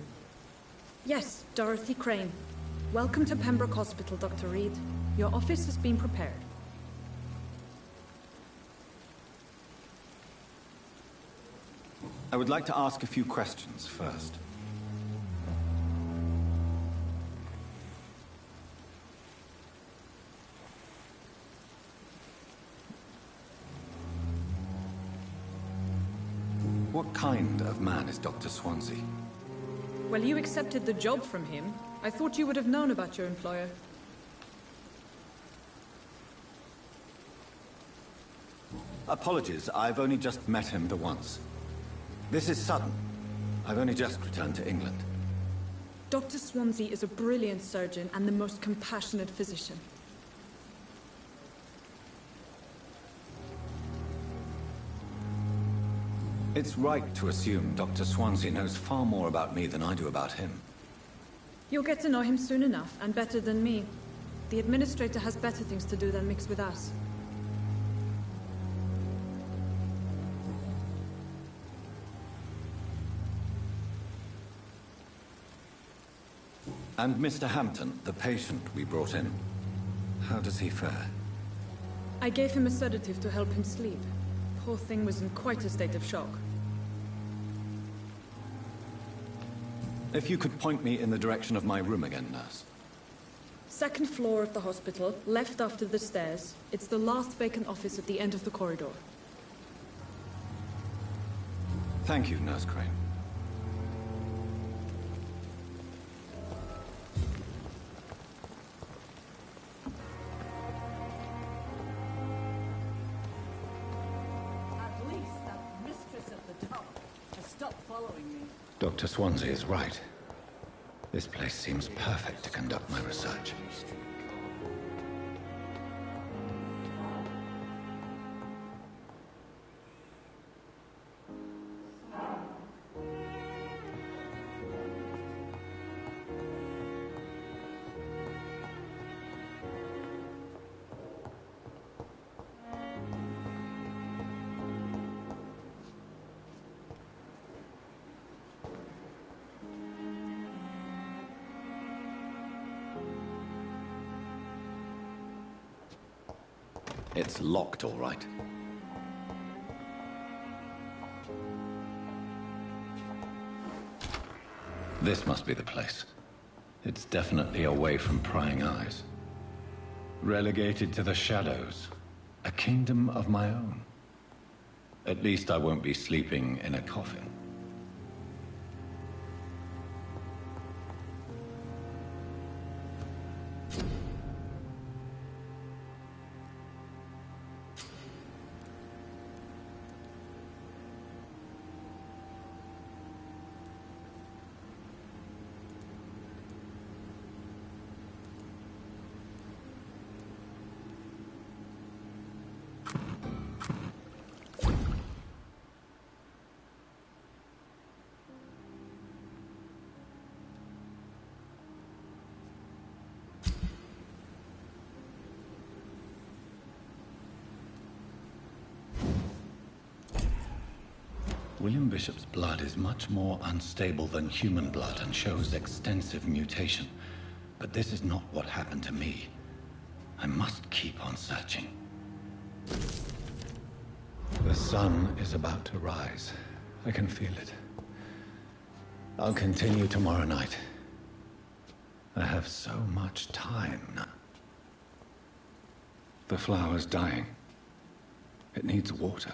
Yes, Dorothy Crane. Welcome to Pembroke Hospital, Dr. Reed. Your office has been prepared. I would like to ask a few questions first. What kind of man is Dr. Swansea? Well, you accepted the job from him. I thought you would have known about your employer. Apologies, I've only just met him the once. This is sudden. I've only just returned to England. Dr. Swansea is a brilliant surgeon and the most compassionate physician. It's right to assume Dr. Swansea knows far more about me than I do about him. You'll get to know him soon enough, and better than me. The administrator has better things to do than mix with us. And Mr. Hampton, the patient we brought in, how does he fare? I gave him a sedative to help him sleep. Poor thing was in quite a state of shock. If you could point me in the direction of my room again, nurse. Second floor of the hospital, left after the stairs. It's the last vacant office at the end of the corridor. Thank you, Nurse Crane. At least that mistress of the top has stopped following me. Dr. Swansea is right. This place seems perfect to conduct my research. It's locked, all right. This must be the place. It's definitely away from prying eyes. Relegated to the shadows. A kingdom of my own. At least I won't be sleeping in a coffin. William Bishop's blood is much more unstable than human blood and shows extensive mutation. But this is not what happened to me. I must keep on searching. The sun is about to rise. I can feel it. I'll continue tomorrow night. I have so much time now. The flower's dying. It needs water.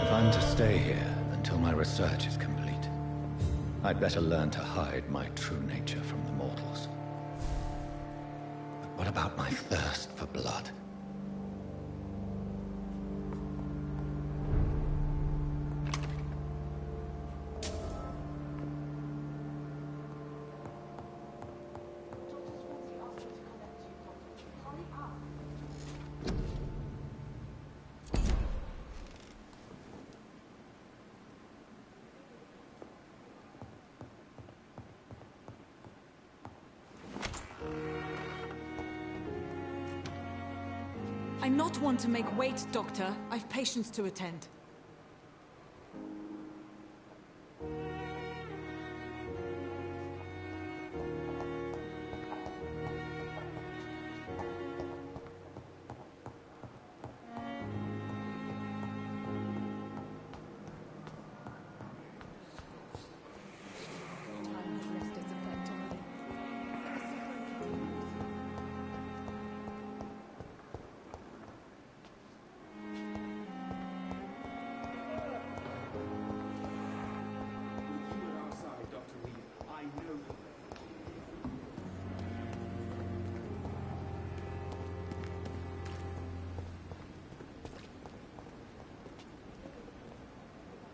If I'm to stay here until my research is complete, I'd better learn to hide my true nature from the mortals. But what about my thirst for blood? I'm not one to make wait, Doctor. I've patients to attend.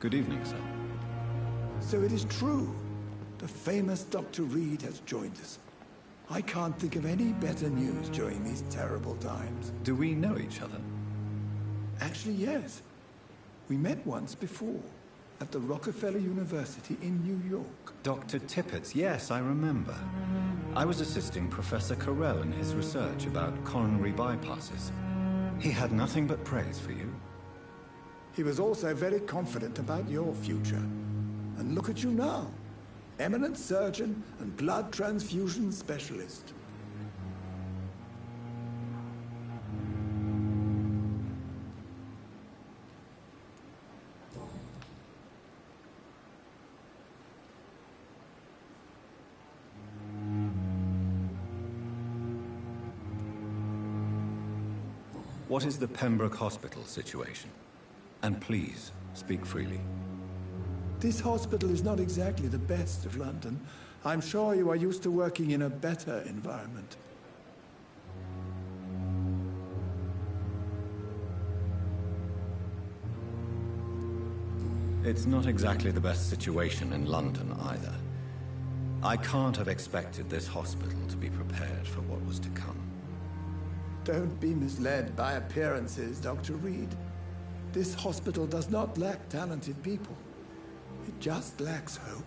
Good evening, sir. So it is true. The famous Dr. Reed has joined us. I can't think of any better news during these terrible times. Do we know each other? Actually, yes. We met once before, at the Rockefeller University in New York. Dr. Tippett's, yes, I remember. I was assisting Professor Carell in his research about coronary bypasses. He had nothing but praise for you. He was also very confident about your future. And look at you now. Eminent surgeon and blood transfusion specialist. What is the Pembroke Hospital situation? And please, speak freely. This hospital is not exactly the best of London. I'm sure you are used to working in a better environment. It's not exactly the best situation in London either. I can't have expected this hospital to be prepared for what was to come. Don't be misled by appearances, Dr. Reed. This hospital does not lack talented people. It just lacks hope.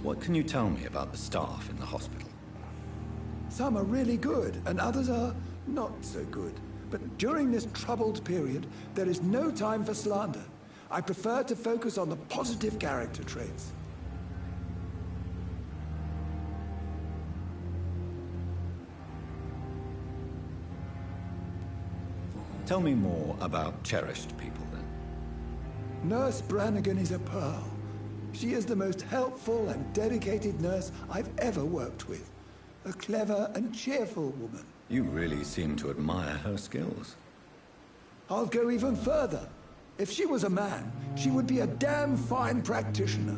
What can you tell me about the staff in the hospital? Some are really good, and others are not so good. But during this troubled period, there is no time for slander. I prefer to focus on the positive character traits. Tell me more about cherished people, then. Nurse Brannigan is a pearl. She is the most helpful and dedicated nurse I've ever worked with. A clever and cheerful woman. You really seem to admire her skills. I'll go even further. If she was a man, she would be a damn fine practitioner.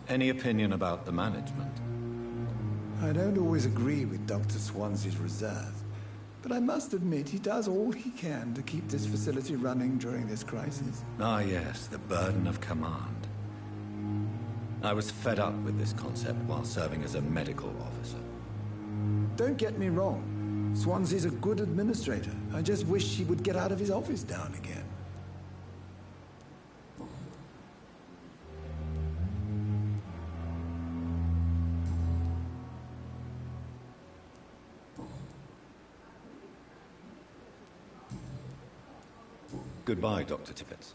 Any opinion about the management? I don't always agree with Dr. Swansea's reserve, but I must admit he does all he can to keep this facility running during this crisis. Ah, yes, the burden of command. I was fed up with this concept while serving as a medical officer. Don't get me wrong. Swansea's a good administrator. I just wish he would get out of his office now and again. Goodbye, Dr. Tippett.